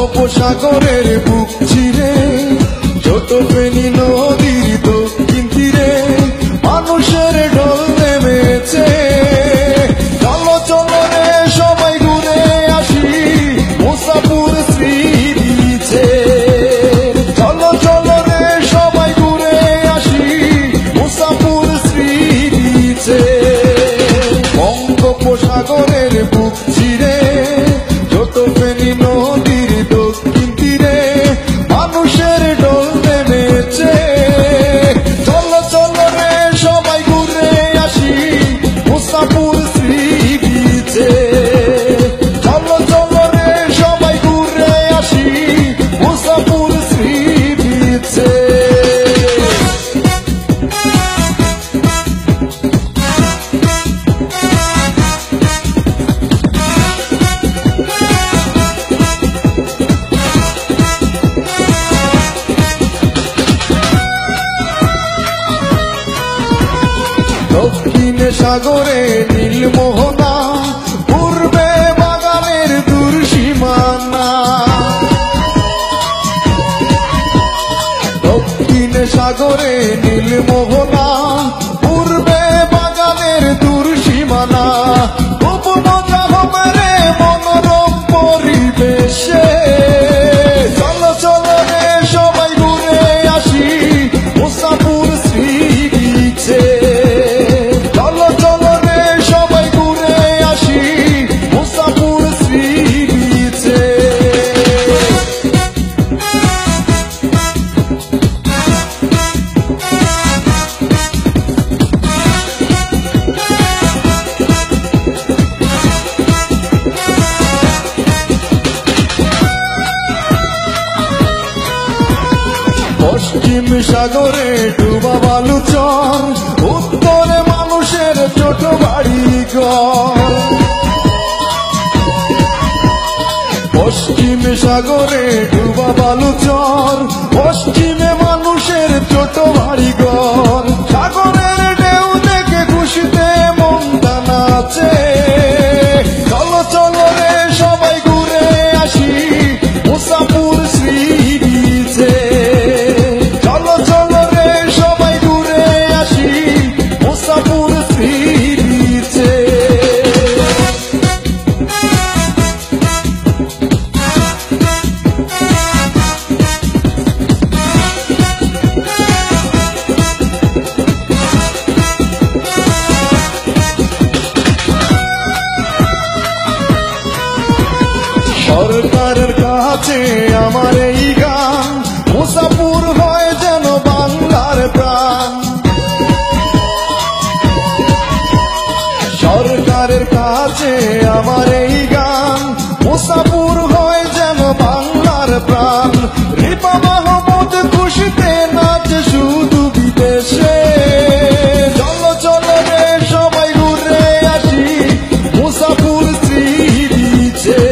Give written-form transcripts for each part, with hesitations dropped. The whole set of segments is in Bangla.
বঙ্গোপসাগরের বুক চিরে যত ফেনী নদীর দক্ষিণ তীরে মানুষের ঢল নেমেছে। চলো চলো রে সবাই ঘুরে আসি মুসাপুর শ্রী বিচে। চলো চলো রে সবাই ঘুরে আসি মুসাপুর শ্রী বিচে। বঙ্গোপসাগরের বুক চিরে যত ফেনী নদীর দক্ষিণ তীরে মানুষের ঢল নেমেছে। চলো চলো রে সবাই ঘুরে আসি মুসাপুর শ্রী বিচে। চলো চলো রে সবাই ঘুরে আসি মুসাপুর শ্রী বিচে। দক্ষিণে সাগরে নীল মোহনা পূর্বে বাগানের দূর সীমানা। দক্ষিণে সাগরে নীল মোহনা পূর্বে বাগানের দূর সীমানা। খুব মজা হবে রে মনোরম পরিবেশে। চলো চলো রে সবাই ঘুরে আসি মুসাপুর শ্রী বিচে। চলো চলো রে সবাই ঘুরে আসি মুসাপুর শ্রী বিচে। পশ্চিম সাগরে ডুবা বালুচর উত্তরে মানুষের ছোট বাড়ি ঘর। পশ্চিম সাগরে ডুবা বালুচর পশ্চিমে মানুষের ছোট বাড়ি ঘর। সাগরের ঢেউ দেখে খুশিতে মনটা নাচে। চলো চলো রে সবাই ঘুরে আসি মুসাপুর শ্রী বিচে। চলো চলো রে সবাই ঘুরে আসি মুসাপুর শ্রী বিচে। সরকারের কাছে আমার এই গান মুসাপুর হয় যেন বাংলার প্রাণ। সরকারের কাছে আমার এই গান মুসাপুর হয় যেন বাংলার প্রাণ। রিপা মাহমুদ খুশিতে নাচে শুধু বিদেশে। চলো চলো রে সবাই ঘুরে আসি মুসাপুর শ্রী বিচে।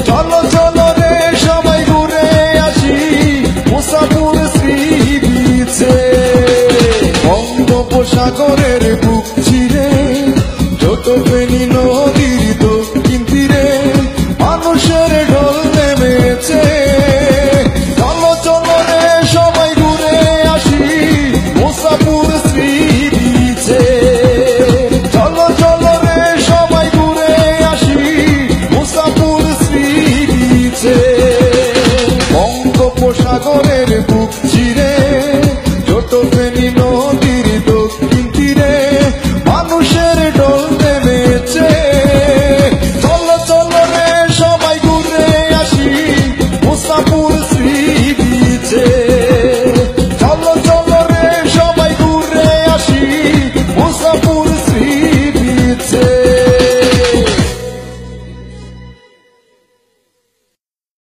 চলো চলো রে সবাই ঘুরে আসি মুসাপুর শ্রী বিচে। বঙ্গোপসাগরের বুক চিরে যত ফেনী নদী